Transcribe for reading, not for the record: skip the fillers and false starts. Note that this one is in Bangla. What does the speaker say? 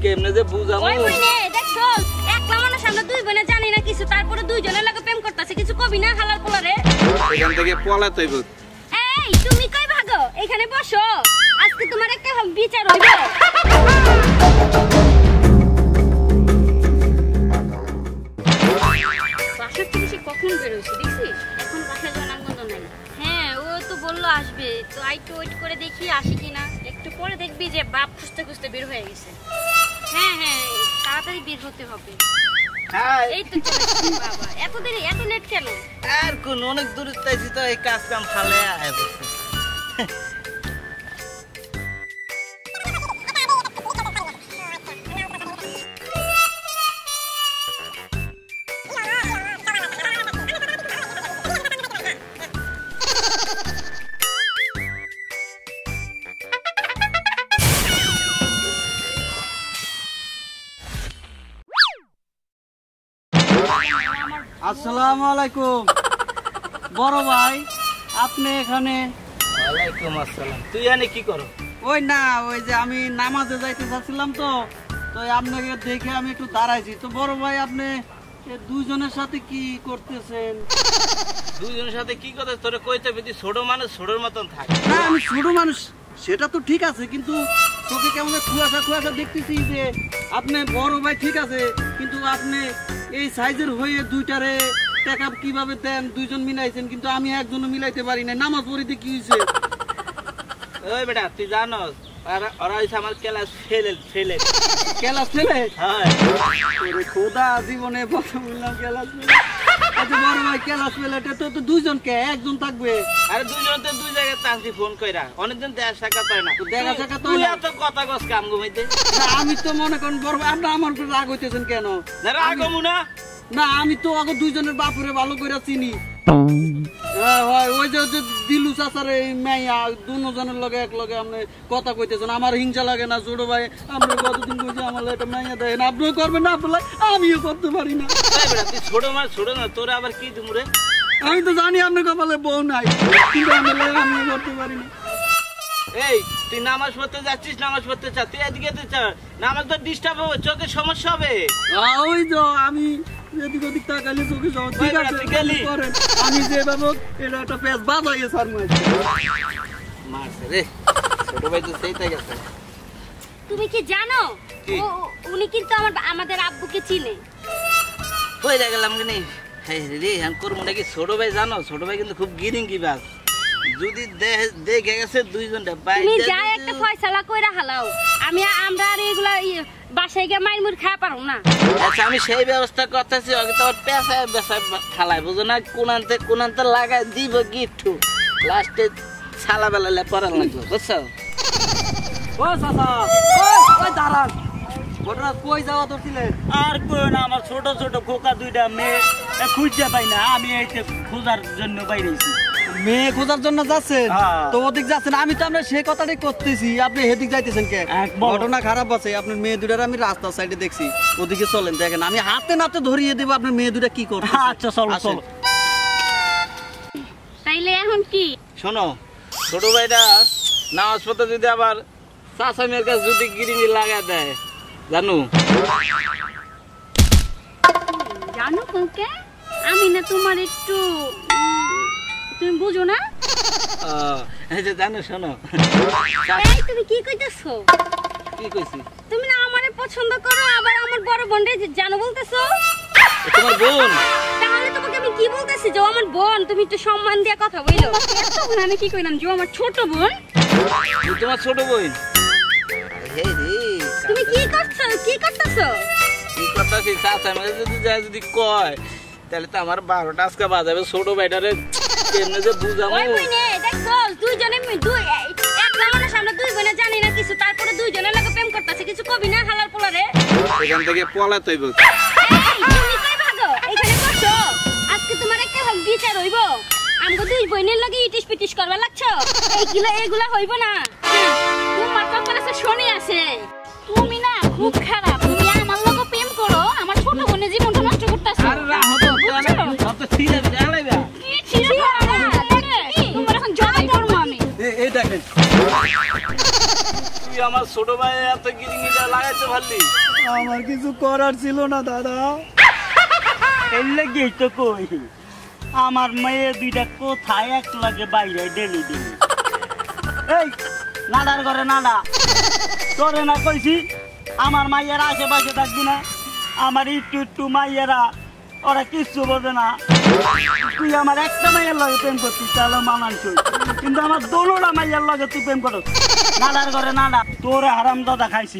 কেমনে যে বুঝামু ওই বইনে দেখছো একলা মানুষ আমরা দুই বোনে জানি না কিছু তারপরে দুইজনের লাগে প্রেম করতেছে কিছু কবি না হালাল পোলারে এখান থেকে পলাতে হইব এই তুমি কই ভাগো এখানে বসো আজকে তোমার একটা বিচার হইব বাসা থেকে সে কখন বের হইছে দেখছিস এখন বাসায় যাওয়ার নামগন্ধ নাই হ্যাঁ ও তো বললো আসবে তো আইটু ওয়েট করে দেখি আসে কিনা একটু পরে দেখবি যে বাপ খুঁজতে খুঁজতে বের হয়ে গেছে হ্যাঁ হ্যাঁ তাড়াতাড়ি বের হতে হবে হ্যাঁ এই তো বাবা এত দেরি এত লেট কেন আর কোন অনেক দূর যাইছি তো এই কাজ কাম ফালে আয় বসে আসসালামু আলাইকুম বড় ভাই আপনি এখানে ওয়ালাইকুম আসসালাম তুই এনে কি করো ওই না ওই যে আমি নামাজে যাইতে যাচ্ছিলাম তো আপনাকে দেখে আমি একটু দাঁড়াইছি তো বড় ভাই আপনি দুইজনের সাথে কি করতেছেন দুইজনের সাথে কি কথা তোরে কইতে পেতি ছোট মানুষ ছোটর মতন থাকে না আমি ছোট মানুষ সেটা তো ঠিক আছে কিন্তু তোকে কেমন কুয়াশা কুয়াশা দেখতেছি যে আপনি বড় ভাই ঠিক আছে কিন্তু আপনি এই সাইজের হয়ে দুইটারে টাকা কিভাবে দেন দুইজন মিলাইছেন কিন্তু আমি একজনও মিলাইতে পারি না নামাজ পড়িতে কি হইছে ওই বেটা তুই জানোস ওরা হইছে আমার ক্লাস ফেলে ক্লাস ফেলে হ্যাঁ ওরে খোদা জীবনে প্রথম বললাম ক্লাস ফেলে আচ্ছা বড় ভাই ক্লাস ফেলেটা তো দুইজন কে একজন থাকবে আরে দুইজন তো দুই জায়গায় চান্সি ফোন কইরা অনেকদিন দেখা সাক্ষাৎ হয় না দেখা সাক্ষাৎ তুই হয় না এত কথা কস কাম ঘুমাইতে না, আমি তো মনে করেন বড় ভাই আপনি আমার উপর রাগ হইতেছেন কেন না রাগ হমু না না আমি তো আগে দুইজনের বাপুরে ভালো করে চিনি ওই যে দিলু চাচার এই মেয়া দুজনের লগে এক লগে আপনি কথা কইতেছেন আমার হিংসা লাগে না ছোট ভাই আপনি কতদিন কইছে আমার একটা মেয়া দেন আপনিও করবেন না আপনার আমিও করতে পারি না ওই বেটা তুই ছোট মাছ ছোট না তোর আবার কি দিমুরে আমি তো জানি আপনার কপালে বউ নাই কিন্তু আমিও করতে পারি না এই তুই নামাজ পড়তে যাচ্ছিস নামাজ পড়তে চা তুই এদিকে নামাজ তো ডিস্টার্ব হবে চোখের সমস্যা হবে ওই তো আমি এদিক ওদিক তাকালে চোখে সমস্যা ঠিক আছে করেন আমি যেভাবে এটা একটা পেঁচ বাজাইয়ে স্যার মারছে রে ছোট ভাই তো সেইটাই গেছে তুমি কি জানো উনি কিন্তু আমাদের আব্বুকে চিনে কই গেলাম কি নেই রে আমি করবো নাকি ছোট ভাই জানো ছোট ভাই কিন্তু খুব গিরিঙ্গি বাস যদি দেখে গেছে দুইজনটা তুমি যা একটা ফয়সালা কইরা হালাও আমরা আর এগুলা বাসায় গিয়ে মাইরমুর খাওয়া পারো না আচ্ছা আমি সেই ব্যবস্থা করতেছি ওকে তো পেশায় বেসায় খালাই বুঝো না কোনান্তে লাগাই দিব গিফট লাস্টে ছালা বেলা পড়ার লাগলো বুঝছো ও চাচা ওই দাঁড়ান ঘটনা কই যাওয়া ধরছিলেন আর কই না আমার ছোট ছোট খোকা দুইটা মেয়ে খুঁজতে পাই না আমি এইতে খোঁজার জন্য বাইরেছি মেয়ে খোঁজার জন্য যাচ্ছেন হ্যাঁ। তো ওদিক যাচ্ছেন আমি তো আমরা সেই কথাটাই করতেছি আপনি হেদিক যাইতেছেন কে ঘটনা খারাপ আছে আপনার মেয়ে দুটার আমি রাস্তার সাইডে দেখছি ওদিকে চলেন দেখেন আমি হাতে নাতে ধরিয়ে দেবো আপনার মেয়ে দুটা কি করবে আচ্ছা চলো চলো তাইলে এখন কি শোনো ছোট ভাইটা নামাজ পড়তে যদি আবার চাচা মেয়ের কাছে যদি গিরিঙ্গি লাগা দেয় জানো জানো কোকে আমি না তোমার একটু তুমি বুঝো না এই যে জানো শোনো এই তুমি কি কইতেছো কি কইছি তুমি না আমারে পছন্দ করো আবার আমার বড় বোনরে জানো বলতেছো তোমার বোন তাহলে তোমাকে আমি কি বলতেছি যে আমার বোন তুমি একটু সম্মান দিয়ে কথা বইলো এতক্ষণ আমি কি কইলাম যে আমার ছোট বোন তোমার ছোট বোন এই রে তুমি কি করছো কি করতেছো কি করতেছি চাচা মেয়ে যদি যায় যদি কয় তাহলে তো আমার 12টা আজকে বাজাবে ছোট ভাইটারে কেমনে যে বুঝামু ওই বইনে দেখো দুইজনে একলা মানুষ আমরা দুই বোনে জানি না কিছু তারপরে দুইজনের লাগে প্রেম করতেছে কিছু কবি না হালাল পোলারে এখান থেকে পলাতে হইব তুমি কই ভাগো এখানে বসো আজকে তোমার একটা বিচার হইব আমগো দুই বোনের লাগে ইটিস পিটিস করবা লাগছো এইগুলা হইব না তোমার কপালে শনি আছে তুমি না খুব খারাপ তুমি আমার লগে প্রেম করো আমার ছোট বোনের জীবনটা নষ্ট করতেছো আরে রাহো তো সব তো ঠিক আছে আলাইবা তোমার এখন জবাই করব আমি এই দেখেন তুই আমার ছোট ভাই এত গিরিঙ্গিটা লাগাইতে পারলি? আমার কিছু করার ছিল না দাদা। এর লাগেই তো কই আমার মেয়ে দুইটা কোথায় এক লাগে বাইরে ডেলি ডেলি। এই নাডার ঘরে নাডা, তোরে না কইছি আমার মাইয়েরা আশেপাশে থাকবি না। আমার একটু একটু মাইয়েরা ওরা কিচ্ছু বোঝে না। তুই আমার একটা মাইয়ের লগে প্রেম করছিস তাহলে মানানসই, কিন্তু আমার দোনোটা মাইয়ের লগে তুই প্রেম করো। নাডার ঘরে নাডা, তোরে হারাম দাদা খাইছি।